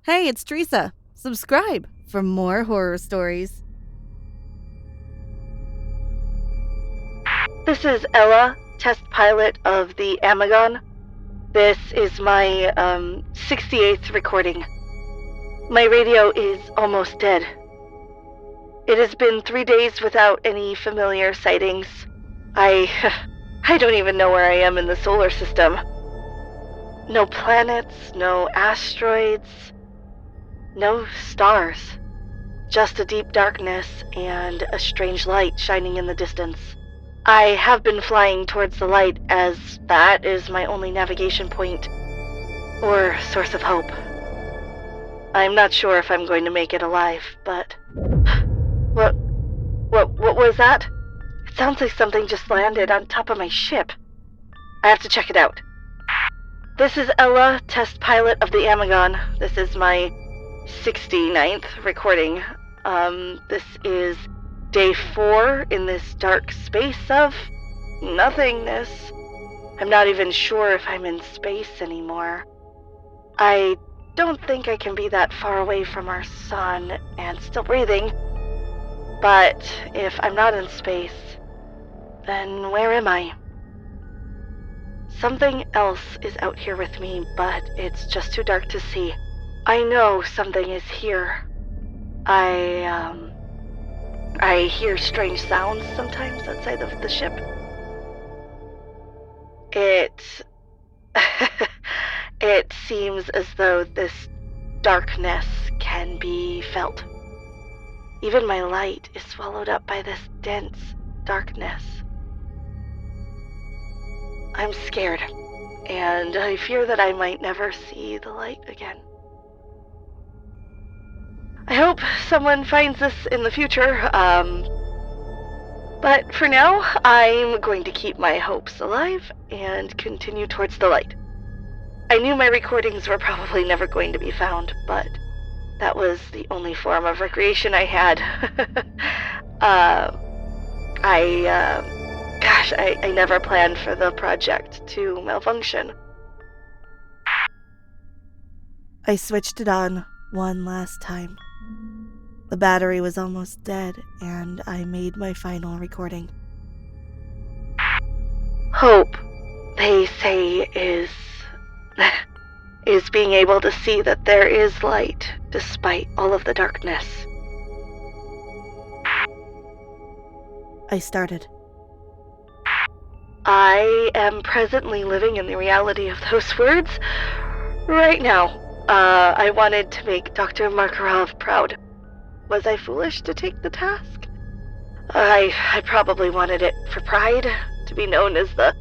Hey, it's Teresa. Subscribe for more horror stories. This is Ella, test pilot of the Amagon. This is my 68th recording. My radio is almost dead. It has been 3 days without any familiar sightings. I don't even know where I am in the solar system. No planets, no asteroids, no stars. Just a deep darkness and a strange light shining in the distance. I have been flying towards the light as that is my only navigation point or source of hope. I'm not sure if I'm going to make it alive, but what was that? It sounds like something just landed on top of my ship. I have to check it out. This is Ella, test pilot of the Amagon. This is my 69th recording. This is Day 4 in this dark space of nothingness. I'm not even sure if I'm in space anymore. I don't think I can be that far away from our sun and still breathing. But if I'm not in space, then where am I? Something else is out here with me, but it's just too dark to see. I know something is here. I hear strange sounds sometimes outside of the ship. It seems as though this darkness can be felt. Even my light is swallowed up by this dense darkness. I'm scared, and I fear that I might never see the light again. I hope someone finds this in the future, but for now, I'm going to keep my hopes alive and continue towards the light. I knew my recordings were probably never going to be found, but that was the only form of recreation I had. I never planned for the project to malfunction. I switched it on one last time. The battery was almost dead, and I made my final recording. Hope, they say, is being able to see that there is light despite all of the darkness. I started. I am presently living in the reality of those words right now. I wanted to make Dr. Makarov proud. Was I foolish to take the task? I probably wanted it for pride, to be known as the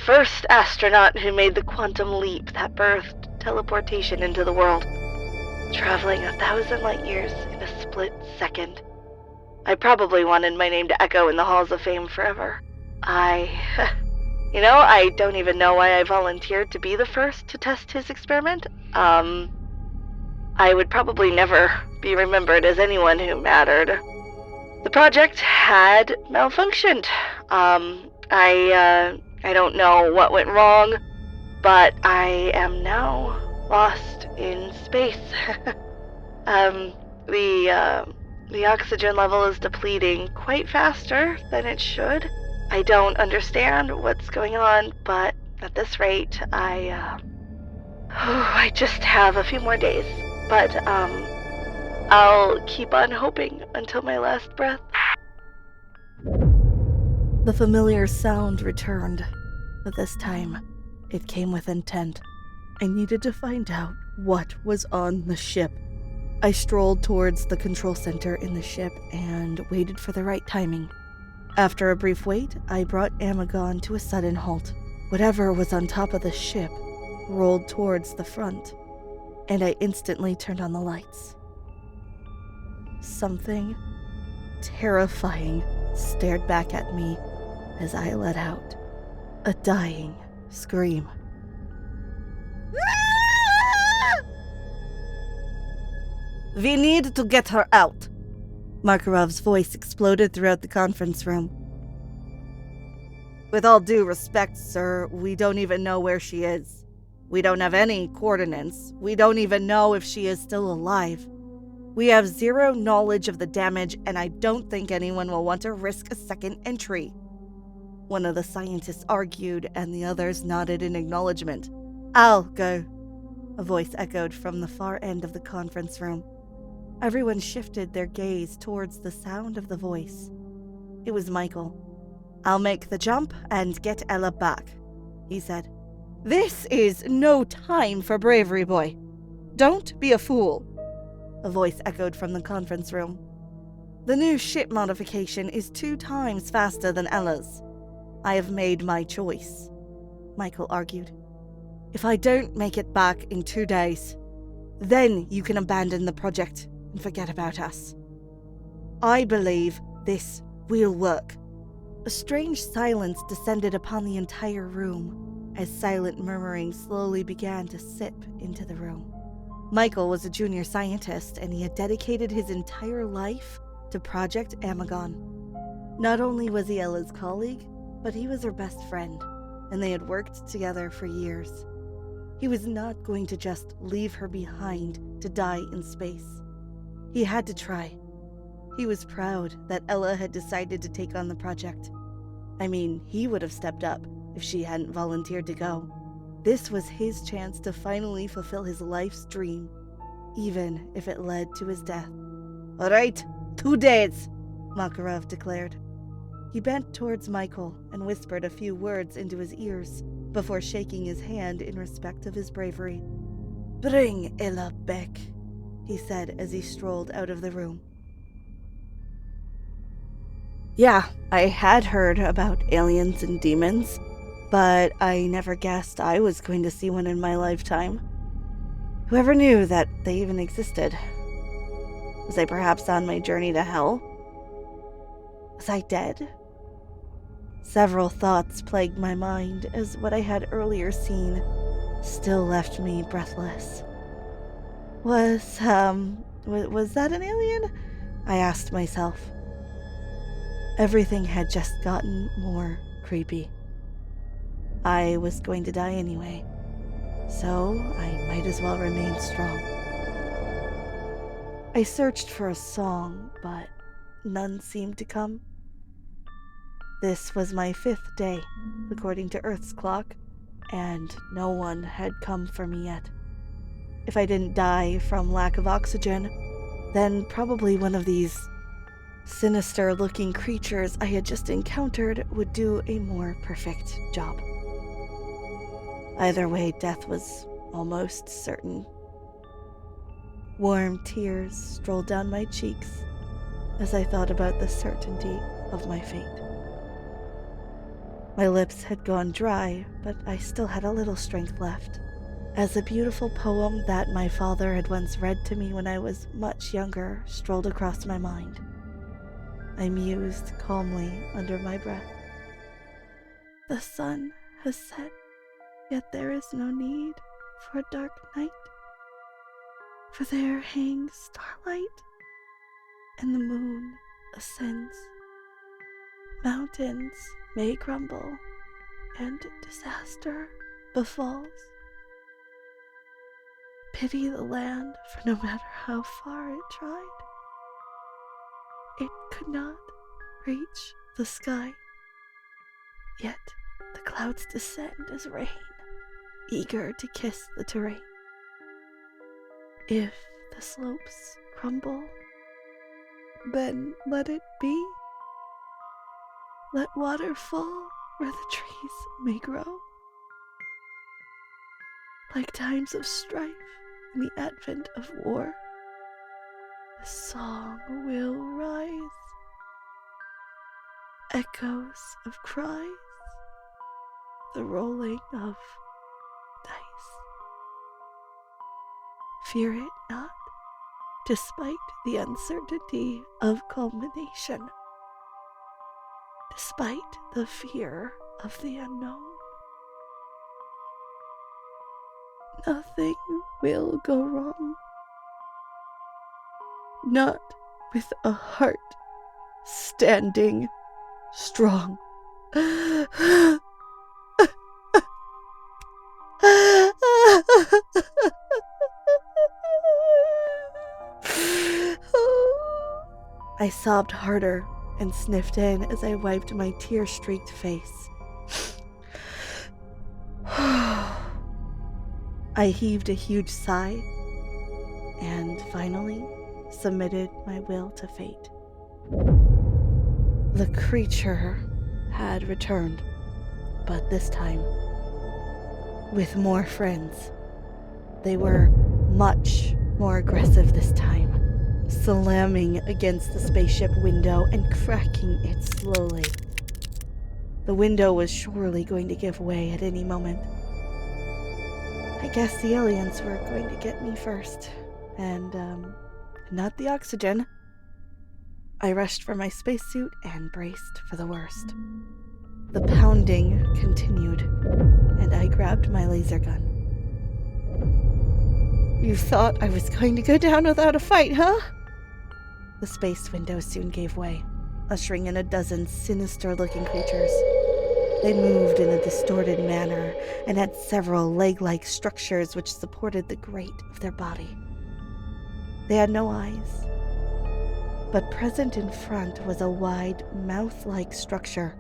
first astronaut who made the quantum leap that birthed teleportation into the world, traveling 1,000 light years in a split second. I probably wanted my name to echo in the halls of fame forever. I don't even know why I volunteered to be the first to test his experiment. I would probably never be remembered as anyone who mattered. The project had malfunctioned. I don't know what went wrong, but I am now lost in space. The oxygen level is depleting quite faster than it should. I don't understand what's going on, but at this rate, I just have a few more days. But, I'll keep on hoping until my last breath. The familiar sound returned, but this time, it came with intent. I needed to find out what was on the ship. I strolled towards the control center in the ship and waited for the right timing. After a brief wait, I brought Amagon to a sudden halt. Whatever was on top of the ship rolled towards the front, and I instantly turned on the lights. Something terrifying stared back at me as I let out a dying scream. We need to get her out. Makarov's voice exploded throughout the conference room. With all due respect, sir, we don't even know where she is. We don't have any coordinates. We don't even know if she is still alive. We have zero knowledge of the damage, and I don't think anyone will want to risk a second entry. One of the scientists argued, and the others nodded in acknowledgement. I'll go, a voice echoed from the far end of the conference room. Everyone shifted their gaze towards the sound of the voice. It was Michael. I'll make the jump and get Ella back, he said. This is no time for bravery, boy. Don't be a fool, a voice echoed from the conference room. The new ship modification is 2 times faster than Ella's. I have made my choice, Michael argued. If I don't make it back in 2 days, then you can abandon the project and forget about us. I believe this will work. A strange silence descended upon the entire room as silent murmuring slowly began to sip into the room. Michael was a junior scientist, and he had dedicated his entire life to Project Amagon. Not only was he Ella's colleague, but he was her best friend, and they had worked together for years. He was not going to just leave her behind to die in space. He had to try. He was proud that Ella had decided to take on the project. I mean, he would have stepped up if she hadn't volunteered to go. This was his chance to finally fulfill his life's dream, even if it led to his death. All right, 2 days, Makarov declared. He bent towards Michael and whispered a few words into his ears before shaking his hand in respect of his bravery. Bring Ella back, he said as he strolled out of the room. Yeah, I had heard about aliens and demons, but I never guessed I was going to see one in my lifetime. Whoever knew that they even existed? Was I perhaps on my journey to hell? Was I dead? Several thoughts plagued my mind as what I had earlier seen still left me breathless. Was that an alien? I asked myself. Everything had just gotten more creepy. I was going to die anyway, so I might as well remain strong. I searched for a song, but none seemed to come. This was my 5th day, according to Earth's clock, and no one had come for me yet. If I didn't die from lack of oxygen, then probably one of these sinister-looking creatures I had just encountered would do a more perfect job. Either way, death was almost certain. Warm tears strolled down my cheeks as I thought about the certainty of my fate. My lips had gone dry, but I still had a little strength left, as a beautiful poem that my father had once read to me when I was much younger strolled across my mind. I mused calmly under my breath. The sun has set, yet there is no need for a dark night, for there hangs starlight, and the moon ascends. Mountains may crumble, and disaster befalls. Pity the land, for no matter how far it tried, it could not reach the sky. Yet the clouds descend as rain, eager to kiss the terrain. If the slopes crumble, then let it be. Let water fall where the trees may grow. Like times of strife in the advent of war, the song will rise. Echoes of cries, the rolling of dice. Fear it not, despite the uncertainty of culmination. Despite the fear of the unknown. Nothing will go wrong. Not with a heart standing strong. I sobbed harder and sniffed in as I wiped my tear-streaked face. I heaved a huge sigh and finally submitted my will to fate. The creature had returned, but this time with more friends. They were much more aggressive this time, slamming against the spaceship window and cracking it slowly. The window was surely going to give way at any moment. I guess the aliens were going to get me first, and, not the oxygen. I rushed for my spacesuit and braced for the worst. The pounding continued, and I grabbed my laser gun. You thought I was going to go down without a fight, huh? The space window soon gave way, ushering in a dozen sinister-looking creatures. They moved in a distorted manner and had several leg-like structures which supported the grate of their body. They had no eyes, but present in front was a wide, mouth-like structure.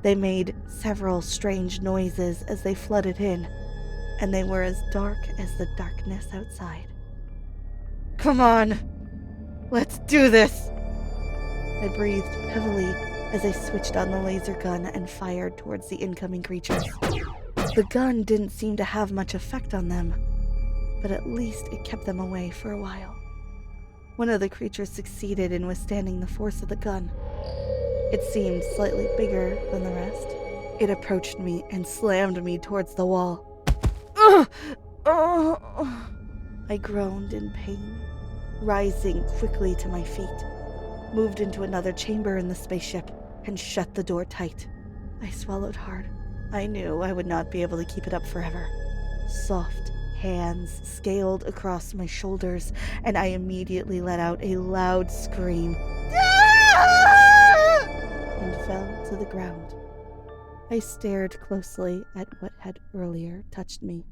They made several strange noises as they flooded in, and they were as dark as the darkness outside. Come on! Let's do this! I breathed heavily as I switched on the laser gun and fired towards the incoming creatures. The gun didn't seem to have much effect on them, but at least it kept them away for a while. One of the creatures succeeded in withstanding the force of the gun. It seemed slightly bigger than the rest. It approached me and slammed me towards the wall. Ugh! Oh! I groaned in pain, rising quickly to my feet, moved into another chamber in the spaceship, and shut the door tight. I swallowed hard. I knew I would not be able to keep it up forever. Soft hands scaled across my shoulders, and I immediately let out a loud scream and fell to the ground. I stared closely at what had earlier touched me.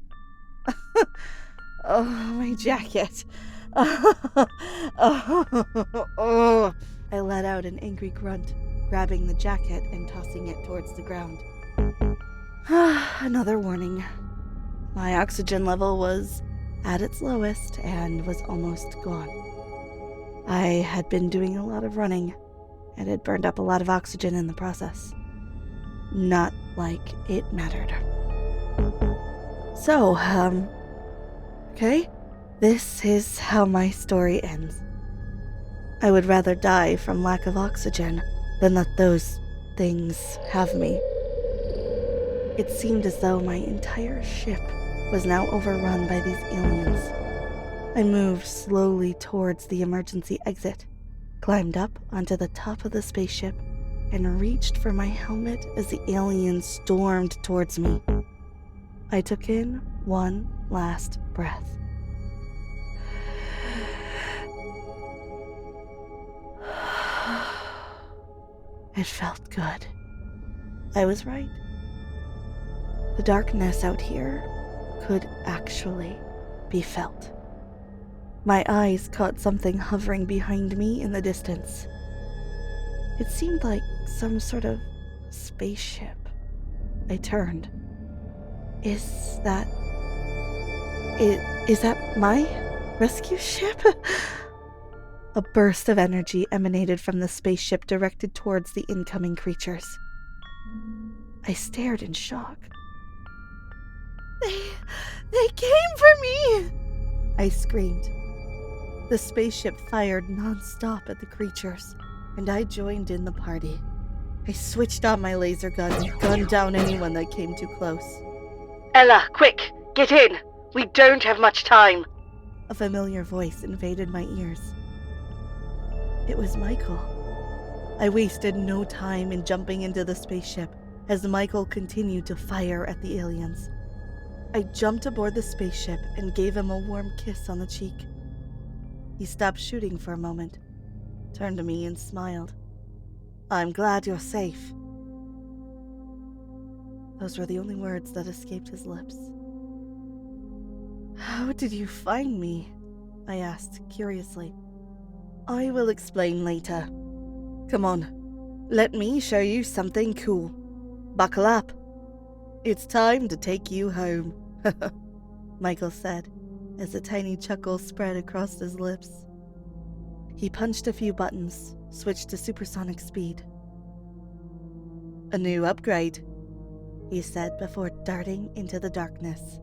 Oh, my jacket. Oh. I let out an angry grunt, grabbing the jacket and tossing it towards the ground. Another warning. My oxygen level was at its lowest and was almost gone. I had been doing a lot of running and had burned up a lot of oxygen in the process. Not like it mattered. So, okay, this is how my story ends. I would rather die from lack of oxygen than let those things have me. It seemed as though my entire ship was now overrun by these aliens. I moved slowly towards the emergency exit, climbed up onto the top of the spaceship, and reached for my helmet as the aliens stormed towards me. I took in one last breath. It felt good. I was right. The darkness out here could actually be felt. My eyes caught something hovering behind me in the distance. It seemed like some sort of spaceship. I turned. Is that my rescue ship? A burst of energy emanated from the spaceship directed towards the incoming creatures. I stared in shock. They came for me! I screamed. The spaceship fired non-stop at the creatures, and I joined in the party. I switched on my laser gun and gunned down anyone that came too close. Ella, quick! Get in! We don't have much time! A familiar voice invaded my ears. It was Michael. I wasted no time in jumping into the spaceship as Michael continued to fire at the aliens. I jumped aboard the spaceship and gave him a warm kiss on the cheek. He stopped shooting for a moment, turned to me and smiled. I'm glad you're safe. Those were the only words that escaped his lips. How did you find me? I asked curiously. I will explain later. Come on, let me show you something cool. Buckle up. It's time to take you home, Michael said, as a tiny chuckle spread across his lips. He punched a few buttons, switched to supersonic speed. A new upgrade, he said before darting into the darkness.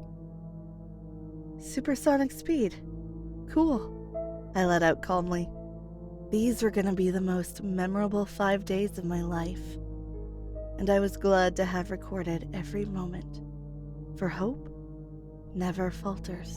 Supersonic speed? Cool, I let out calmly. These were gonna be the most memorable 5 days of my life, and I was glad to have recorded every moment, for hope never falters.